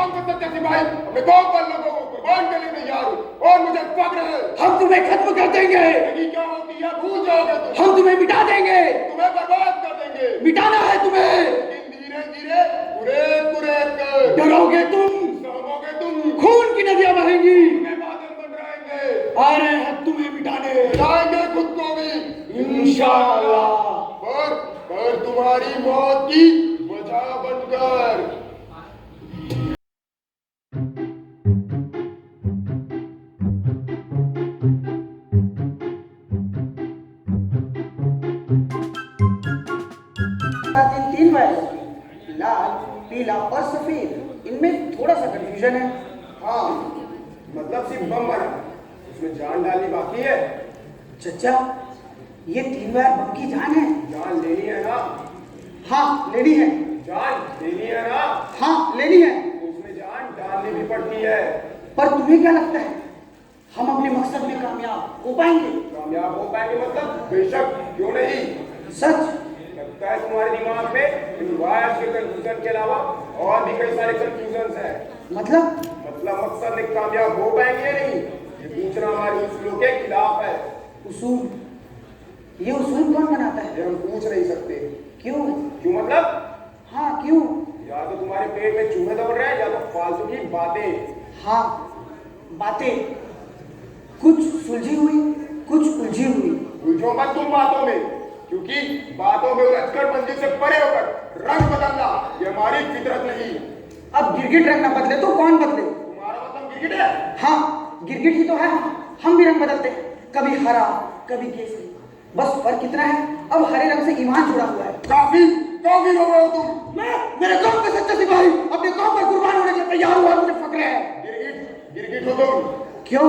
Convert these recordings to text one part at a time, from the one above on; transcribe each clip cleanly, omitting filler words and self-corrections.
कौम का सच्चा सिपाही अपने कौम पर लोगों को कुर्बान करने में तैयार हूँ और मुझे फख्र है। हम तुम्हें खत्म कर देंगे। जिंदगी क्या होती है भूल जाओगे तुम। हम तुम्हें मिटा देंगे, तुम्हें बर्बाद कर देंगे। मिटाना है तुम्हें। लेकिन धीरे धीरे कुरेद कुरेद कर डरोगे तुम, सहमोगे तुम, खून की नदियां बहेंगी। तुम्हें बादल बन रहेंगे। आ रहे हैं तुम्हें मिटाने, मिटाएंगे खुद को भी इंशाअल्लाह। पर तुम्हारी मौत की वजह बनकर। तीन वायर, लाल, पीला और सफेद, इनमें थोड़ा सा कंफ्यूजन है। हाँ, मतलब सिर्फ बम बना, उसमें जान डालनी बाकी है। चचा, ये तीन वायर बम की जान है। जान लेनी है ना? हाँ, लेनी है। जान लेनी है ना? हाँ, लेनी है। उसमें जान डालनी भी पड़ती है। पर तुम्हें क्या लगता है हम अपने मकसद में कामयाब हो पाएंगे? कामयाब हो पाएंगे मतलब? बेशक, क्यों नहीं। सच? लगता है तुम्हारे दिमाग में इन वायर्स के कंफ्यूजन के अलावा और भी कई सारे कंफ्यूजन हैं। मतलब मकसद में कामयाब हो पाएंगे या नहीं, ये पूछना हमारे उसूलों के खिलाफ है। उसूल? ये उसूल कौन बनाता है? ये हम पूछ नहीं सकते। क्यों? क्यों मतलब? हाँ, क्यों? या तो तुम्हारे पेट में चूहे दौड़ रहे हैं या तो फालतू की बातें। हाँ, बातें कुछ सुलझी हुई, कुछ उलझी हुई। उलझो मत तुम बातों में, क्योंकि बातों में उलझकर मंजिल से परे होकर रंग बदलना ये हमारी फितरत नहीं। अब गिरगिट रंग ना बदले तो कौन बदले? तुम्हारा मतलब गिरगिट है? हाँ, गिरगिट ही तो है। हम भी रंग बदलते हैं, कभी हरा कभी केसरी। बस फर्क कितना है, अब हरे रंग से ईमान जुड़ा हुआ है। काफी काफी हो गए हो तुम। मैं मेरे कौम का सच्चा सिपाही अपने कौम पर कुर्बान होने के लिए तैयार हुआ, मुझे फक्र है। गिरगिट गिरगिट हो तुम। क्यों?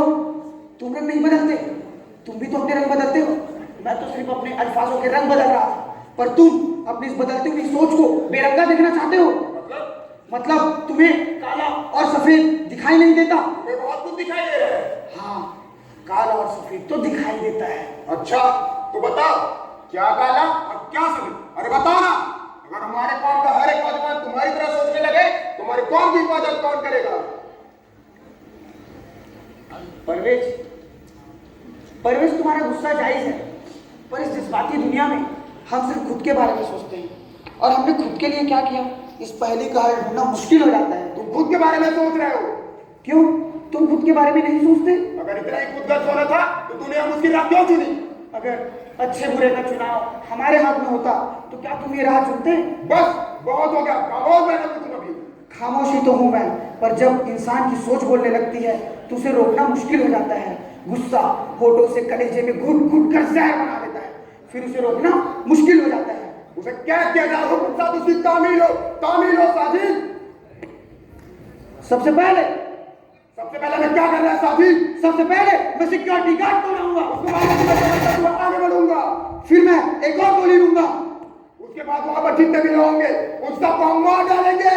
तुम रंग नहीं बदलते? तुम भी तो अपने रंग बदलते हो। मैं तो सिर्फ अपने अल्फाजों के रंग बदल रहा था, पर तुम अपनी इस बदलती हुई सोच को बेरंगा देखना चाहते हो। मतलब तुम्हें काला और सफेद दिखाई नहीं देता? तुम्हें बहुत कुछ दिखाई दे रहा है। हाँ, काला और सफेद तो दिखाई देता है। अच्छा, तो बताओ क्या काला और क्या सफेद? अरे बताओ ना। अगर हमारे कौम का हर एक नौजवान तुम्हारी तरह सोचने लगे, तुम्हारी कौम की हिफाजत कौन करेगा? परवेज, परवेज तुम्हारा गुस्सा जायज है, पर इस जज्बाती दुनिया में हम सिर्फ खुद के बारे में सोचते हैं। और हमने खुद के लिए क्या किया, इस पहेली का हल ढूंढना मुश्किल हो जाता है। तुम खुद के बारे में सोच रहे हो? क्यों? तुम खुद के बारे में नहीं सोचते? अगर इतना ही खुदगर्ज होना था तो तूने हम उसकी राह क्यों चुनी? अगर अच्छे बुरे का चुनाव हमारे हाथ में होता तो क्या तुम ये राह चुनते? बस बहुत हो गया, खामोश रहना तुम अभी। खामोशी तो हूं मैं, पर जब इंसान की सोच बोलने लगती है तो उसे रोकना मुश्किल हो जाता है। गुस्सा होठों से कलेजे में घुट घुट कर जहर बना देता है, फिर उसे रोकना मुश्किल हो जाता है। उसे कैद किया जा हुकुम साथ उसकी तामील हो साजिद। सबसे पहले मैं क्या कर रहा है साजिद? सबसे पहले मैं सिक्योरिटी गार्ड को लाऊंगा, उसके बाद मैं आगे बढ़ूंगा, फिर मैं एक और गोली लूंगा, उसके बाद वहां पर जितने भी लोग होंगे उन सबको हम मार डालेंगे।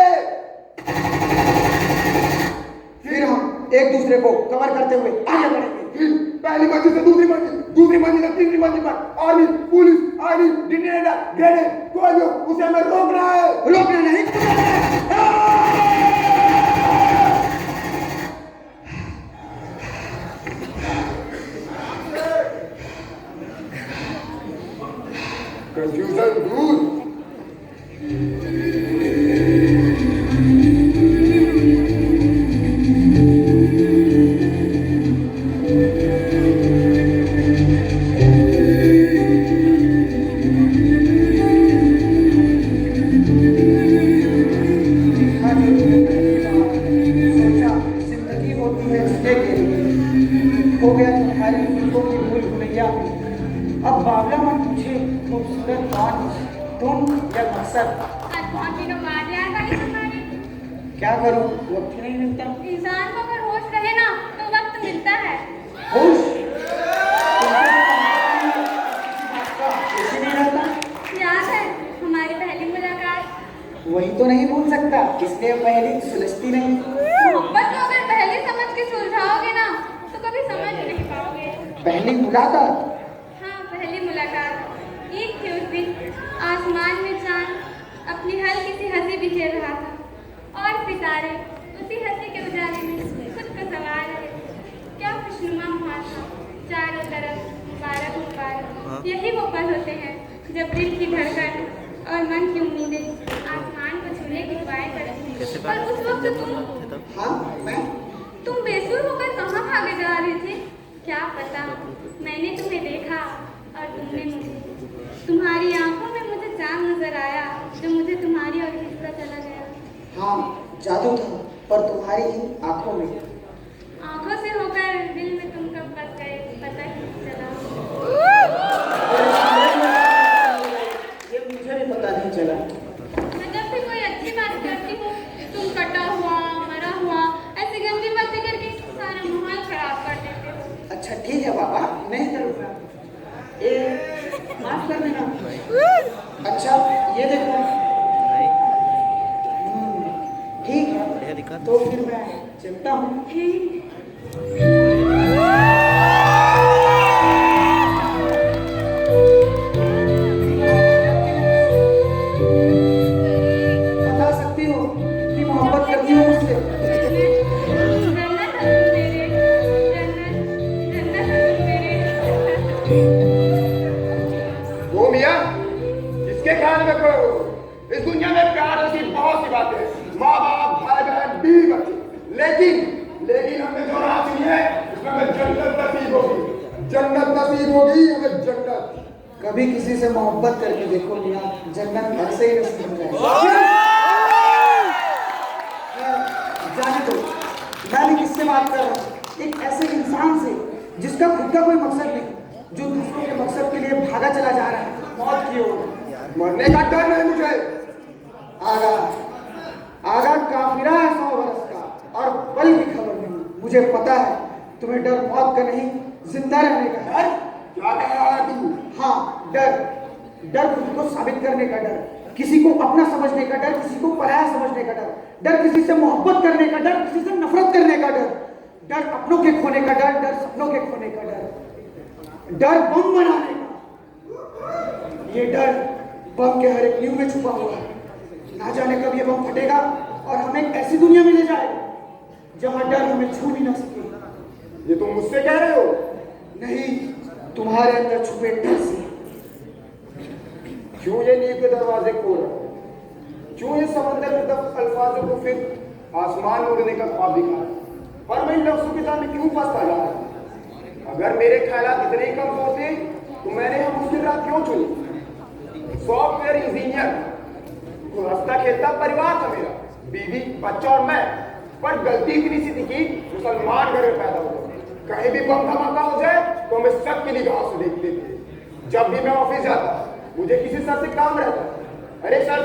फिर हम एक दूसरे को कवर करते हुए आगे बढ़ेंगे। पहली मंजिल से दूसरी मंजिल, दूसरी मंजिल से तीसरी मंजिल पर आर्मी, पुलिस, आर्मी, ग्रेनेड, कोई भी उसे हमें रोकना है। रोकना नहीं, कंफ्यूजन दूर। हो गया तुम्हारी जुल्फों की भूल भुलैया। अब बावला मन पूछे खूबसूरत कौन, तुम या मकसद? क्या करूं, वक्त ही नहीं मिलता। इंसान को अगर होश रहे ना तो वक्त मिलता है। होश नहीं रहता। याद है हमारी पहली मुलाकात? वही तो नहीं भूल सकता, इसलिए पहली सुलझती नहीं। मोहब्बत को अगर पहले समझ के सुलझाओगे ना तो कभी समझ नहीं पाओगे। पहली मुलाकात? हाँ, पहली मुलाकात। ईद थी उस दिन, आसमान में चांद अपनी हल्की सी हंसी बिखेर रहा था और सितारे उसी हंसी के उजाले में खुद को सवार रहे। क्या खुशनुमा माहौल था, चारों तरफ मुबारक मुबारक। यही वो पल होते हैं जब दिल की धड़कन और मन की उम्मीदें आसमान को छूने की दुआएं करती हैं। पर उस वक्त हाँ मैं तुम बेसुर होकर कहाँ भागे जा रहे थे? क्या पता, मैंने तुम्हें देखा और तुमने मुझे। तुम्हारी आंखों में मुझे चांद नजर आया जो मुझे तुम्हारी ओर खींचता चला गया। हाँ जादू था, पर तुम्हारी ही आंखों में। आंखों से होकर दिल में तुम कब बस गए पता ही नहीं चला। ये मुझे भी पता नहीं चला। मैं जब भी कोई अच्छी बात करती हूँ तुम कटा हुआ मरा हुआ ऐसी गंदी बातें करके सारा माहौल खराब कर देते हो। अच्छा ठीक है पापा, नहीं करूँगा। ये माफ कर देना। अच्छा ये देखो। ठीक है, तो फिर मैं चलता हूँ। बता सकती हो कि मोहब्बत करती हो मुझसे? जन्नत है तुम मेरे, जन्नत है तुम मेरे। वो मियाँ, इसके ख्याल में करो। इस दुनिया में प्यार जैसी बहुत सी बातें हैं, माँ बाप भाई बहन बीवी बच्चे, लेकिन हमने जो राह चुनी है उसमें हमें जन्नत नसीब होगी, जन्नत नसीब होगी हमें जन्नत। कभी किसी से मोहब्बत करके देखो मियाँ, जन्नत ऐसे ही नसीब हो जाएगी। जाने दो, मैं भी किससे बात कर रहा हूँ? एक ऐसे इंसान से जिसका खुद का कोई मकसद नहीं, जो दूसरों के मकसद के लिए भागा चला जा रहा है मौत की ओर। मरने का डर नहीं मुझे। आगा आगा काफिरा है 100 बरस का और पल की खबर नहीं। मुझे पता है तुम्हें डर मौत का नहीं, जिंदा रहने का है। क्या कह रहा है तू? हाँ डर खुद को साबित करने का डर, किसी को अपना समझने का डर, किसी को पराया समझने का डर किसी से मोहब्बत करने का डर, किसी से नफरत करने का डर अपनों के खोने का डर सपनों के खोने का डर बम बनाने का। ये डर बम के हर एक नींव में छुपा हुआ है। ना जाने कब ये बम फटेगा और हमें एक ऐसी दुनिया में ले जाएगा जहां डर हमें छू भी ना सके। ये तुम मुझसे कह रहे हो? नहीं, तुम्हारे अंदर छुपे डर से। क्यों ये नींव के दरवाजे खोल रहा हो? क्यों ये समंदर में दब अल्फाजों को फिर आसमान में उड़ने का ख्वाब दिखा रहा है? पर मैं इन लफ्जों के सामने क्यों फंसता जा रहा हूं? अगर मेरे ख्यालात इतने ही कमजोर थे तो मैंने यह मुश्किल रात क्यों चुनी? सॉफ्टवेयर इंजीनियर, तो हंसता खेलता परिवार था मेरा, बीवी बच्चा और मैं। पर गलती इतनी सी थी कि मुसलमान घर में पैदा हुआ। कहीं भी बम धमाका हो जाए तो हमें सबकी निगाहों से देखते थे। जब भी मैं ऑफिस जाता मुझे किसी सर से काम रहता, अरे सर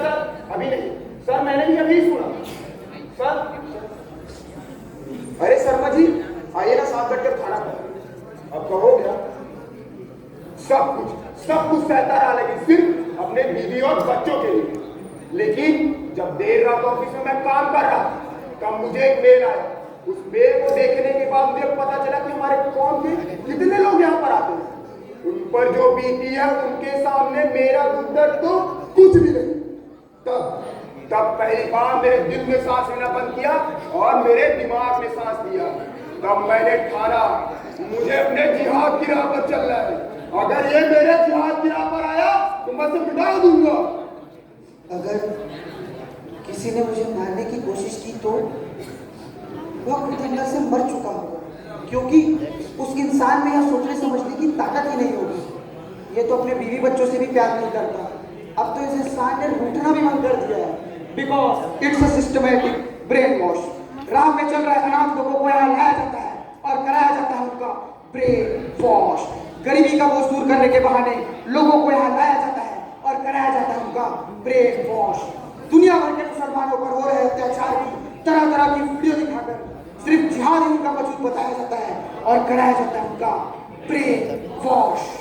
अभी नहीं सर, मैंने भी अभी सुना सर। अरे शर्मा जी आइए ना, साथ बैठकर खाना खाओ। अब कहो क्या? सब कुछ सहता रहा, लेकिन सिर्फ अपने बीवी और बच्चों के लिए। लेकिन जब देर रात ऑफिस में मैं काम कर रहा तब मुझे एक मेल आया। उस मेल को देखने के बाद मुझे पता चला कि हमारे कौन के कितने लोग यहाँ पर आते हैं। उन पर जो बीती है उनके सामने मेरा दर्द तो कुछ भी नहीं। तब पहली बार मेरे दिल में सांस लेना बंद किया और मेरे दिमाग में सांस लिया। तब मैंने ठाना मुझे अपने जिहाद की राह पर चलना है। अगर ये मेरे जिहाद की राह पर आया तो मैं उसे मिटा दूंगा। अगर किसी ने मुझे मारने की कोशिश की तो वह खुद अंदर से मर चुका होगा, क्योंकि उस इंसान में यह सोचने समझने की ताकत ही नहीं होगी। ये तो अपने बीवी बच्चों से भी प्यार नहीं करता। अब तो इस इंसान ने रूठना भी बंद कर दिया है, because it's a systematic brain wash. राह में चल रहे अनाथ लोगों को यहाँ लाया जाता है और कराया जाता है उनका ब्रेन वॉश। गरीबी का बोझ दूर करने के बहाने लोगों को यहाँ लाया जाता है और कराया जाता है उनका ब्रेन वॉश। दुनिया भर के मुसलमानों पर हो रहे अत्याचार की तरह तरह की वीडियो दिखाकर सिर्फ जिहाद ही उनका वजूद बताया जाता है और कराया जाता है उनका ब्रेन वॉश।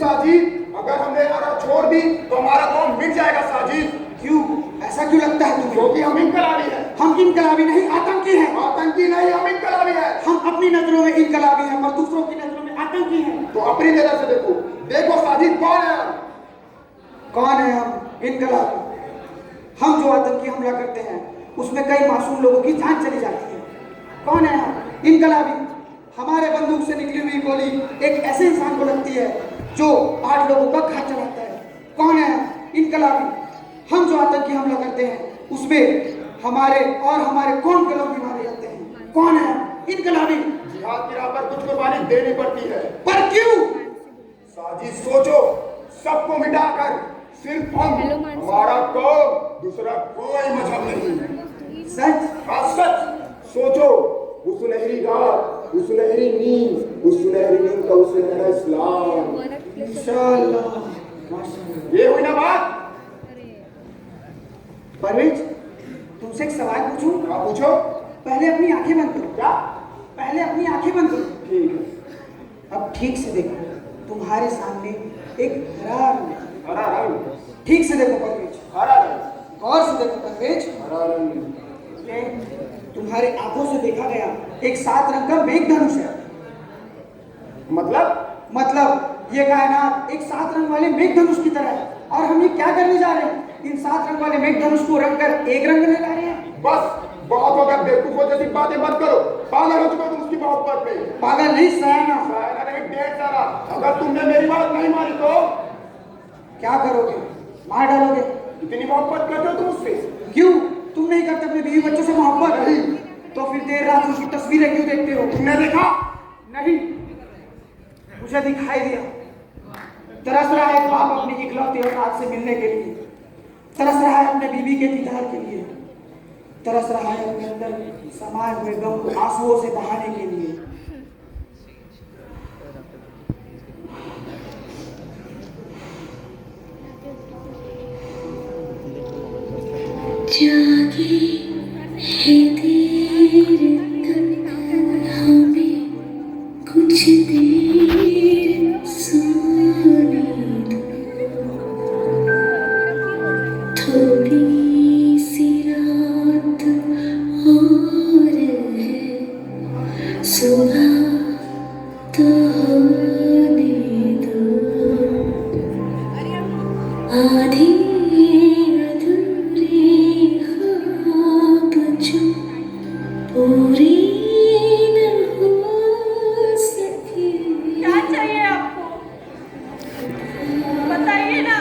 साजिद, अगर हमने आरा छोड़ दी तो हमारा कौम मिट जाएगा साजिद। क्यों? ऐसा क्यों लगता है तुम्हें? क्योंकि हम इनकलाबी हैं। हम इनकलाबी नहीं, आतंकी हैं। आतंकी नहीं, हम इनकलाबी हैं। हम अपनी नजरों में इनकलाबी हैं, पर दूसरों की नजरों में आतंकी हैं। तो अपनी नजर से देखो, देखो साजिद कौन है हम? कौन है हम? इनकलाबी। हम जो आतंकी हमला करते हैं उसमें कई मासूम लोगों की जान चली जाती है। कौन है हम? इनकलाबी। हमारे बंदूक से निकली हुई गोली एक ऐसे इंसान को लगती है जो 8 लोगों का घर चलाता है। कौन है हम? इनकलाबी। हम जो आतंकी हमला करते हैं उसमें हमारे और हमारे कौम के लोग भी मारे जाते हैं। कौन है हम? इनकलाबी। जिहाद की राह पर कुछ कुर्बानी देनी पड़ती है। पर क्यों? साजिद सोचो, सबको मिटाकर सिर्फ हम, हमारा कौम, दूसरा कोई मजहब नहीं। सच? हाँ सच। सोचो, वो सुनहरी रात, वो सुनहरी नींद, उस सुनहरी नींद का वो सुनहरा इस्लाम। इंशाअल्लाह। माशाअल्लाह। ये हुई ना बात। परवेज, तुमसे एक सवाल पूछूं? आप पूछो। पहले अपनी आंखें बंद करो। क्या? पहले अपनी आंखें बंद करो। ठीक है। अब ठीक से देखो, तुम्हारे सामने एक हरा रंग है। हरा रंग। ठीक से देखो परवेज, हरा रंग। गौर से देखो परवेज। हरा रंग। ये तुम्हारे आंखों से देखा गया एक 7 रंग का मेघधनुष है। मतलब ये कायनात एक 7 रंग वाले मेघधनुष की तरह है, और हम ये क्या करने जा रहे हैं? इन 7 रंग वाले मेघधनुष को रंग कर एक रंग में ला रहे हैं। बस बहुत हो गया, बेवकूफों जैसी बातें मत करो। पागल हो चुके तुम उसकी मोहब्बत पे। पागल नहीं, सयाना। सायना नहीं, डेढ़ सारा। अगर तुमने मेरी बात नहीं मानी तो क्या करोगे? मार डालोगे? इतनी मोहब्बत करते हो तुम उससे? क्यों? तुम नहीं करते अपने बीवी बच्चों से मोहब्बत? नहीं। तो फिर देर रात उनकी तस्वीरें क्यों देखते हो? तुमने देखा? नहीं, मुझे दिखाई दिया। तरस रहा है बाप अपनी इकलौती औलाद से मिलने के लिए, तरस रहा है अपने बीवी के दीदार के लिए, तरस रहा है अपने अंदर समाये हुए गम को आंसुओं से बहाने के लिए। जागे है देर तक हमें कुछ देर सोने दो, थोड़ी सी रात और है, सुबह तो होने दो। आधी पूरी न हो सके। क्या चाहिए आपको? बताइए ना,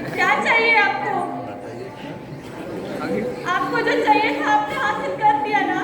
क्या चाहिए आपको? आपको जो चाहिए था आपने हासिल कर दिया ना।